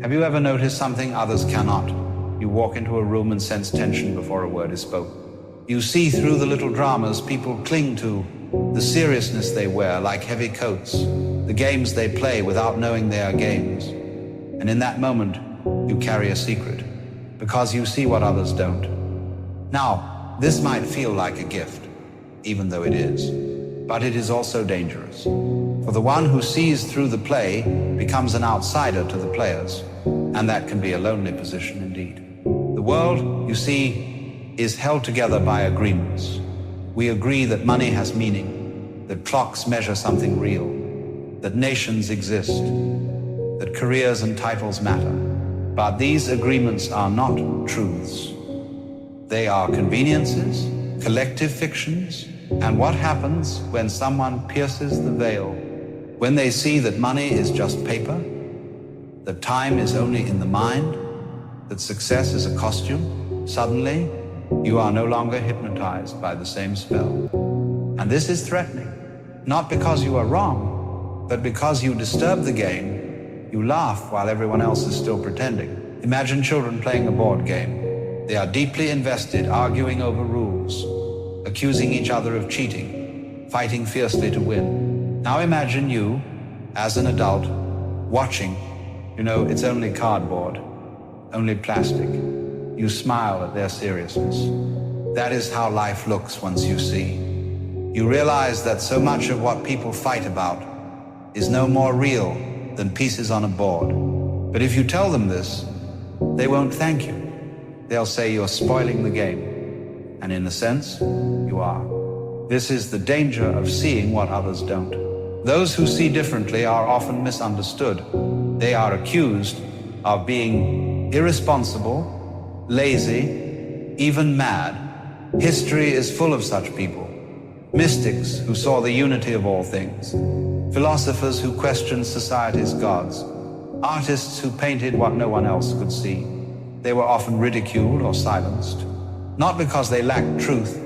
Have you ever noticed something others cannot? You walk into a room and sense tension before a word is spoken. You see through the little dramas people cling to, the seriousness they wear like heavy coats, the games they play without knowing they are games. And in that moment, you carry a secret, because you see what others don't. Now, this might feel like a gift, even though it is, but it is also dangerous. For the one who sees through the play becomes an outsider to the players, and that can be a lonely position indeed. The world, you see, is held together by agreements. We agree that money has meaning, that clocks measure something real, that nations exist, that careers and titles matter. But these agreements are not truths. They are conveniences, collective fictions, and what happens when someone pierces the veil, when they see that money is just paper, that time is only in the mind, that success is a costume, suddenly you are no longer hypnotized by the same spell. And this is threatening, not because you are wrong, but because you disturb the game. You laugh while everyone else is still pretending. Imagine children playing a board game. They are deeply invested, arguing over rules, accusing each other of cheating, fighting fiercely to win. Now imagine you, as an adult, watching. You know, it's only cardboard, only plastic. You smile at their seriousness. That is how life looks once you see. You realize that so much of what people fight about is no more real than pieces on a board. But if you tell them this, they won't thank you. They'll say you're spoiling the game. And in a sense, you are. This is the danger of seeing what others don't. Those who see differently are often misunderstood. They are accused of being irresponsible, lazy, even mad. History is full of such people. Mystics who saw the unity of all things. Philosophers who questioned society's gods. Artists who painted what no one else could see. They were often ridiculed or silenced. Not because they lacked truth,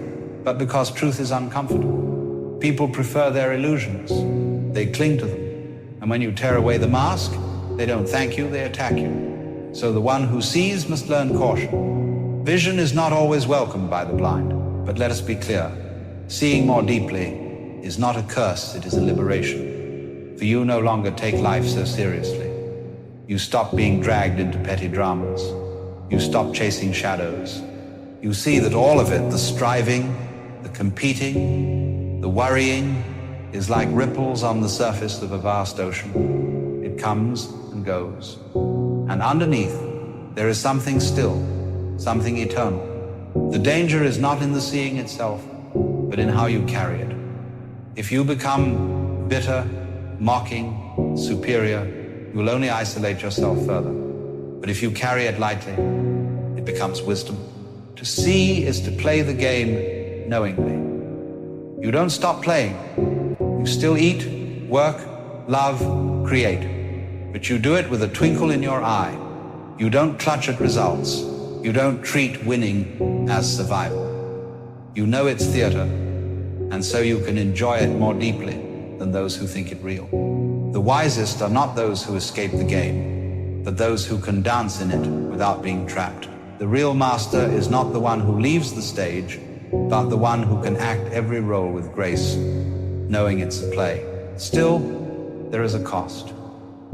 but because truth is uncomfortable. People prefer their illusions. They cling to them. And when you tear away the mask, they don't thank you, they attack you. So the one who sees must learn caution. Vision is not always welcomed by the blind, but let us be clear. Seeing more deeply is not a curse, it is a liberation. For you no longer take life so seriously. You stop being dragged into petty dramas. You stop chasing shadows. You see that all of it, the striving, the competing, the worrying, is like ripples on the surface of a vast ocean. It comes and goes. And underneath, there is something still, something eternal. The danger is not in the seeing itself, but in how you carry it. If you become bitter, mocking, superior, you will only isolate yourself further. But if you carry it lightly, it becomes wisdom. To see is to play the game knowingly. You don't stop playing. You still eat, work, love, create. But you do it with a twinkle in your eye. You don't clutch at results. You don't treat winning as survival. You know it's theater, and so you can enjoy it more deeply than those who think it real. The wisest are not those who escape the game, but those who can dance in it without being trapped. The real master is not the one who leaves the stage, but the one who can act every role with grace, knowing it's a play. Still, there is a cost.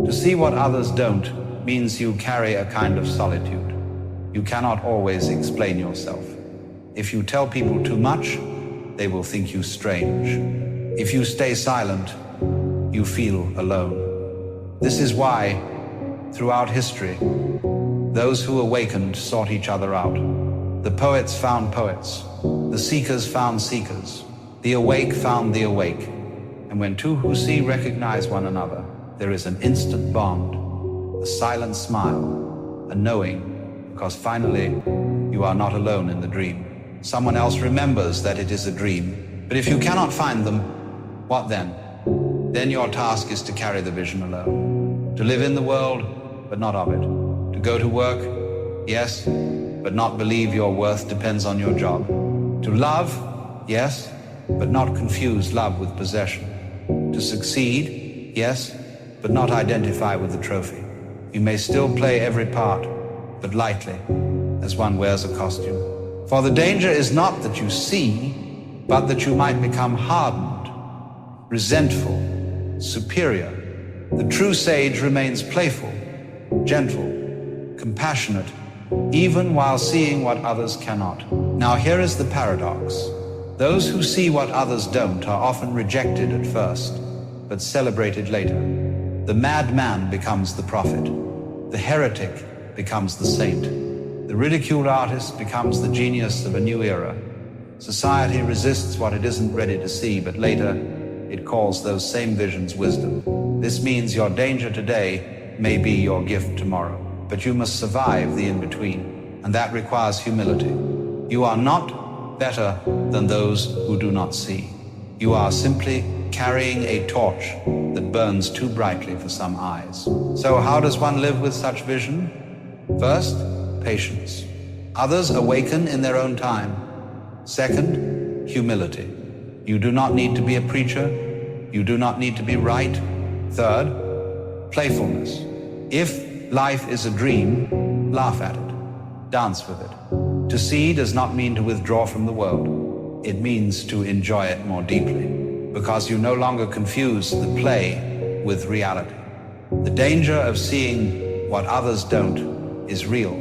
To see what others don't means you carry a kind of solitude. You cannot always explain yourself. If you tell people too much, they will think you strange. If you stay silent, you feel alone. This is why, throughout history, those who awakened sought each other out. The poets found poets. The seekers found seekers. The awake found the awake. And when two who see recognize one another, there is an instant bond, a silent smile, a knowing, because finally you are not alone in the dream. Someone else remembers that it is a dream. But if you cannot find them, what then? Then your task is to carry the vision alone. To live in the world, but not of it. To go to work, yes, but not believe your worth depends on your job. To love, yes, but not confuse love with possession. To succeed, yes, but not identify with the trophy. You may still play every part, but lightly, as one wears a costume. For the danger is not that you see, but that you might become hardened, resentful, superior. The true sage remains playful, gentle, compassionate, even while seeing what others cannot. Now here is the paradox. Those who see what others don't are often rejected at first, but celebrated later. The madman becomes the prophet. The heretic becomes the saint. The ridiculed artist becomes the genius of a new era. Society resists what it isn't ready to see, but later it calls those same visions wisdom. This means your danger today may be your gift tomorrow, but you must survive the in-between, and that requires humility. You are not better than those who do not see. You are simply carrying a torch that burns too brightly for some eyes. So how does one live with such vision? First, patience. Others awaken in their own time. Second, humility. You do not need to be a preacher. You do not need to be right. Third, playfulness. If life is a dream, laugh at it. Dance with it. To see does not mean to withdraw from the world. It means to enjoy it more deeply, because you no longer confuse the play with reality. The danger of seeing what others don't is real,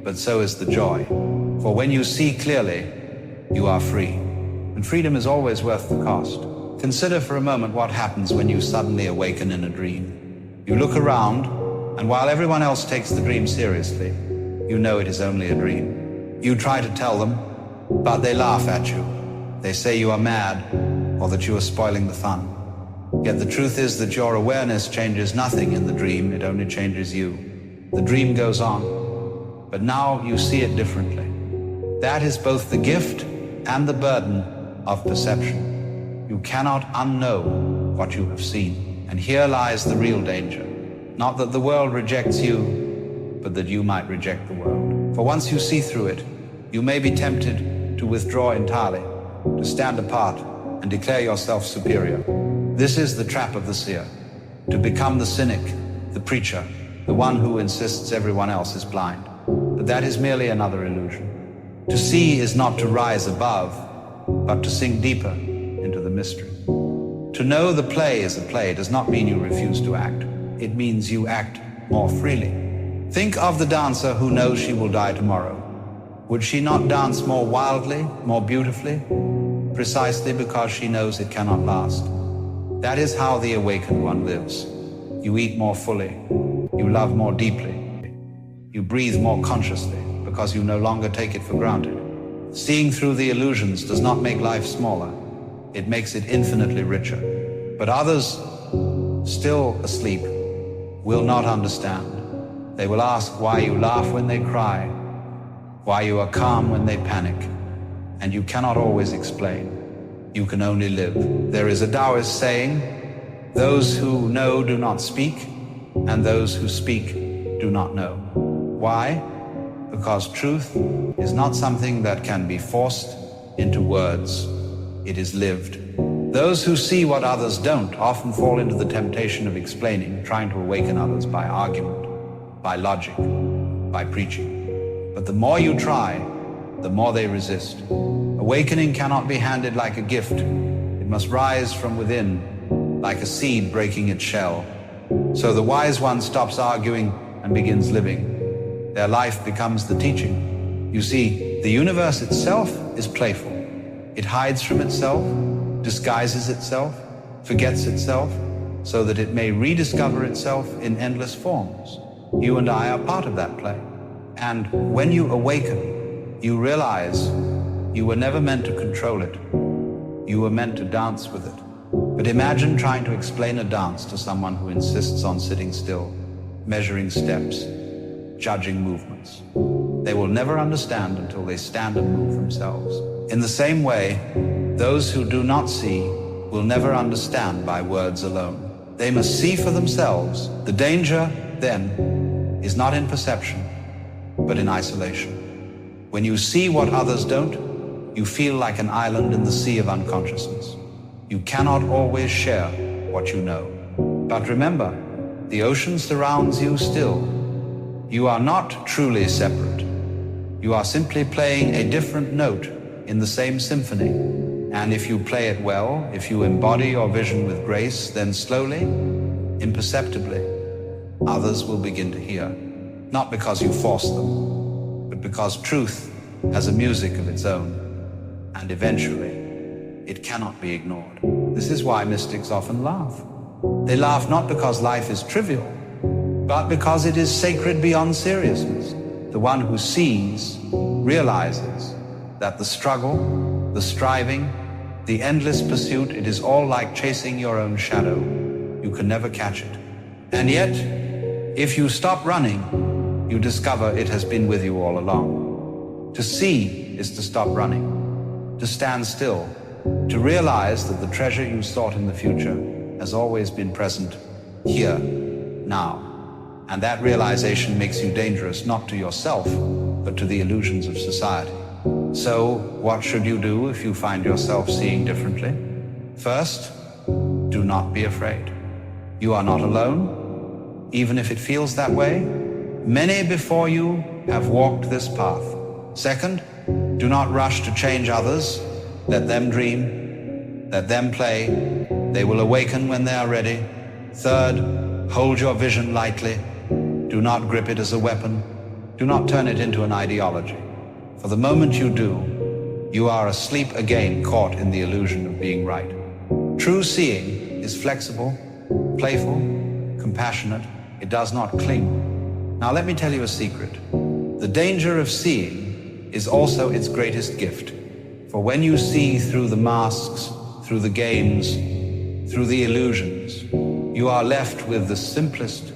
but so is the joy. For when you see clearly, you are free. And freedom is always worth the cost. Consider for a moment what happens when you suddenly awaken in a dream. You look around, and while everyone else takes the dream seriously, you know it is only a dream. You try to tell them, but they laugh at you. They say you are mad, or that you are spoiling the fun. Yet the truth is that your awareness changes nothing in the dream, it only changes you. The dream goes on, but now you see it differently. That is both the gift and the burden of perception. You cannot unknow what you have seen, and here lies the real danger. Not that the world rejects you, but that you might reject the world. For once you see through it, you may be tempted to withdraw entirely, to stand apart and declare yourself superior. This is the trap of the seer, to become the cynic, the preacher, the one who insists everyone else is blind. But that is merely another illusion. To see is not to rise above, but to sink deeper into the mystery. To know the play is a play does not mean you refuse to act. It means you act more freely. Think of the dancer who knows she will die tomorrow. Would she not dance more wildly, more beautifully? Precisely because she knows it cannot last. That is how the awakened one lives. You eat more fully. You love more deeply. You breathe more consciously because you no longer take it for granted. Seeing through the illusions does not make life smaller. It makes it infinitely richer. But others, still asleep, will not understand. They will ask why you laugh when they cry, why you are calm when they panic, and you cannot always explain. You can only live. There is a Taoist saying, those who know do not speak, and those who speak do not know. Why? Because truth is not something that can be forced into words. It is lived. Those who see what others don't often fall into the temptation of explaining, trying to awaken others by argument, by logic, by preaching. But the more you try, the more they resist. Awakening cannot be handed like a gift. It must rise from within, like a seed breaking its shell. So the wise one stops arguing and begins living. Their life becomes the teaching. You see, the universe itself is playful. It hides from itself, disguises itself, forgets itself, so that it may rediscover itself in endless forms. You and I are part of that play. And when you awaken, you realize you were never meant to control it. You were meant to dance with it. But imagine trying to explain a dance to someone who insists on sitting still, measuring steps, judging movements. They will never understand until they stand and move themselves. In the same way, those who do not see will never understand by words alone. They must see for themselves. The danger, then, is not in perception, but in isolation. When you see what others don't, you feel like an island in the sea of unconsciousness. You cannot always share what you know. But remember, the ocean surrounds you still. You are not truly separate. You are simply playing a different note in the same symphony. And if you play it well, if you embody your vision with grace, then slowly, imperceptibly, others will begin to hear. Not because you force them, but because truth has a music of its own. And eventually, it cannot be ignored. This is why mystics often laugh. They laugh not because life is trivial, but because it is sacred beyond seriousness. The one who sees realizes that the struggle, the striving, the endless pursuit, it is all like chasing your own shadow. You can never catch it. And yet, if you stop running, you discover it has been with you all along. To see is to stop running, to stand still, to realize that the treasure you sought in the future has always been present here, now. And that realization makes you dangerous not to yourself, but to the illusions of society. So, what should you do if you find yourself seeing differently? First, do not be afraid. You are not alone, even if it feels that way. Many before you have walked this path. Second, do not rush to change others. Let them dream, let them play. They will awaken when they are ready. Third, hold your vision lightly. Do not grip it as a weapon. Do not turn it into an ideology. For the moment you do, you are asleep again, caught in the illusion of being right. True seeing is flexible, playful, compassionate. It does not cling. Now let me tell you a secret. The danger of seeing is also its greatest gift. For when you see through the masks, through the games, through the illusions, you are left with the simplest,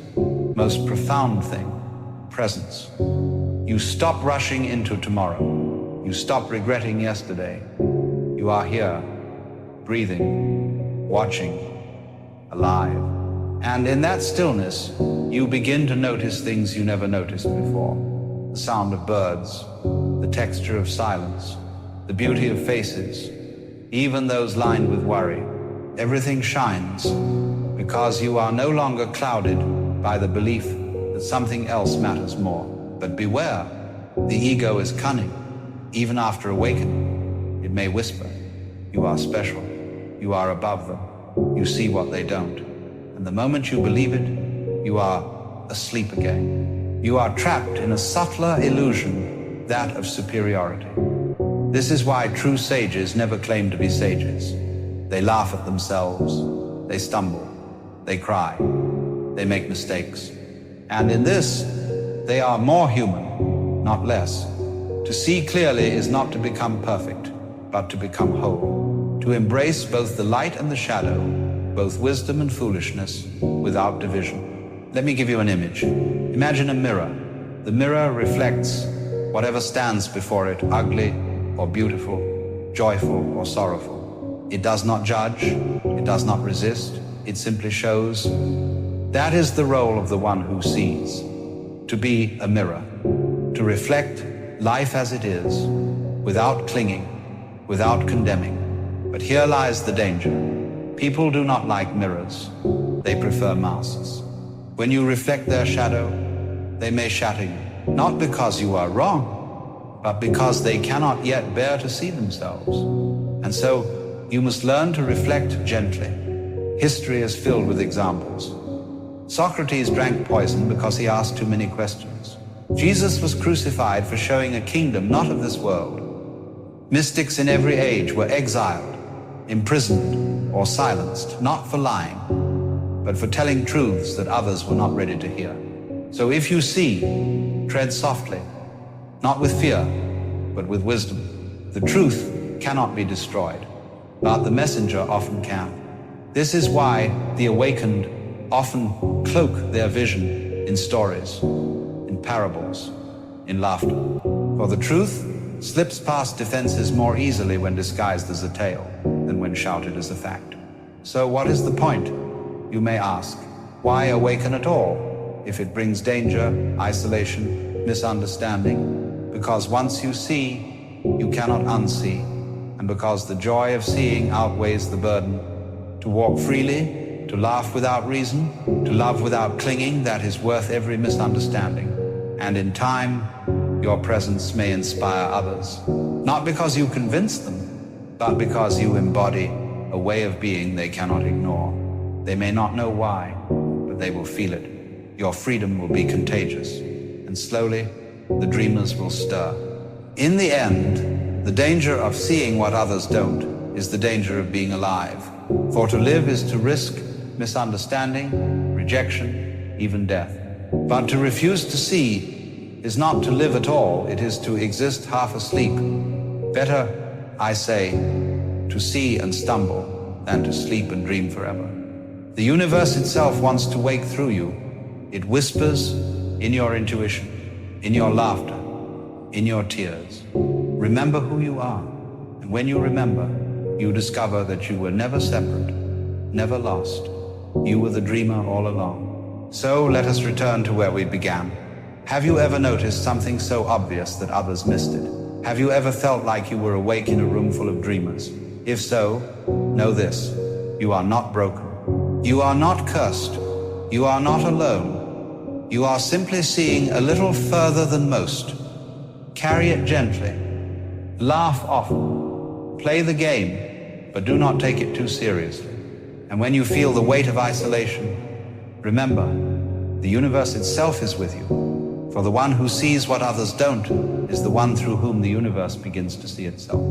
most profound thing, presence. You stop rushing into tomorrow. You stop regretting yesterday. You are here, breathing, watching, alive. And in that stillness, you begin to notice things you never noticed before. The sound of birds, the texture of silence, the beauty of faces, even those lined with worry. Everything shines because you are no longer clouded by the belief that something else matters more. But beware, the ego is cunning. Even after awakening, it may whisper, you are special, you are above them, you see what they don't. And the moment you believe it, you are asleep again. You are trapped in a subtler illusion, that of superiority. This is why true sages never claim to be sages. They laugh at themselves, they stumble, they cry, they make mistakes. And in this, they are more human, not less. To see clearly is not to become perfect, but to become whole. To embrace both the light and the shadow, both wisdom and foolishness, without division. Let me give you an image. Imagine a mirror. The mirror reflects whatever stands before it, ugly or beautiful, joyful or sorrowful. It does not judge, it does not resist, it simply shows. That is the role of the one who sees. To be a mirror, to reflect life as it is, without clinging, without condemning. But here lies the danger. People do not like mirrors. They prefer masks. When you reflect their shadow, they may shatter you. Not because you are wrong, but because they cannot yet bear to see themselves. And so you must learn to reflect gently. History is filled with examples. Socrates drank poison because he asked too many questions. Jesus was crucified for showing a kingdom not of this world. Mystics in every age were exiled, imprisoned, or silenced, not for lying, but for telling truths that others were not ready to hear. So if you see, tread softly, not with fear, but with wisdom. The truth cannot be destroyed, but the messenger often can. This is why the awakened often cloak their vision in stories, in parables, in laughter. For the truth slips past defenses more easily when disguised as a tale than when shouted as a fact. So what is the point, you may ask? Why awaken at all if it brings danger, isolation, misunderstanding? Because once you see, you cannot unsee. And because the joy of seeing outweighs the burden, to walk freely, to laugh without reason, to love without clinging, that is worth every misunderstanding. and in time, your presence may inspire others, not because you convince them, but because you embody a way of being they cannot ignore. They may not know why, but they will feel it. Your freedom will be contagious, and slowly, the dreamers will stir. In the end, the danger of seeing what others don't is the danger of being alive. For to live is to risk misunderstanding, rejection, even death. But to refuse to see is not to live at all, it is to exist half asleep. Better, I say, to see and stumble than to sleep and dream forever. The universe itself wants to wake through you. It whispers in your intuition, in your laughter, in your tears. Remember who you are, and when you remember, you discover that you were never separate, never lost. You were the dreamer all along. So let us return to where we began. Have you ever noticed something so obvious that others missed it? Have you ever felt like you were awake in a room full of dreamers? If so, know this: you are not broken. You are not cursed. You are not alone. You are simply seeing a little further than most. Carry it gently. Laugh often. Play the game, but do not take it too seriously. And when you feel the weight of isolation, remember, the universe itself is with you. For the one who sees what others don't is the one through whom the universe begins to see itself.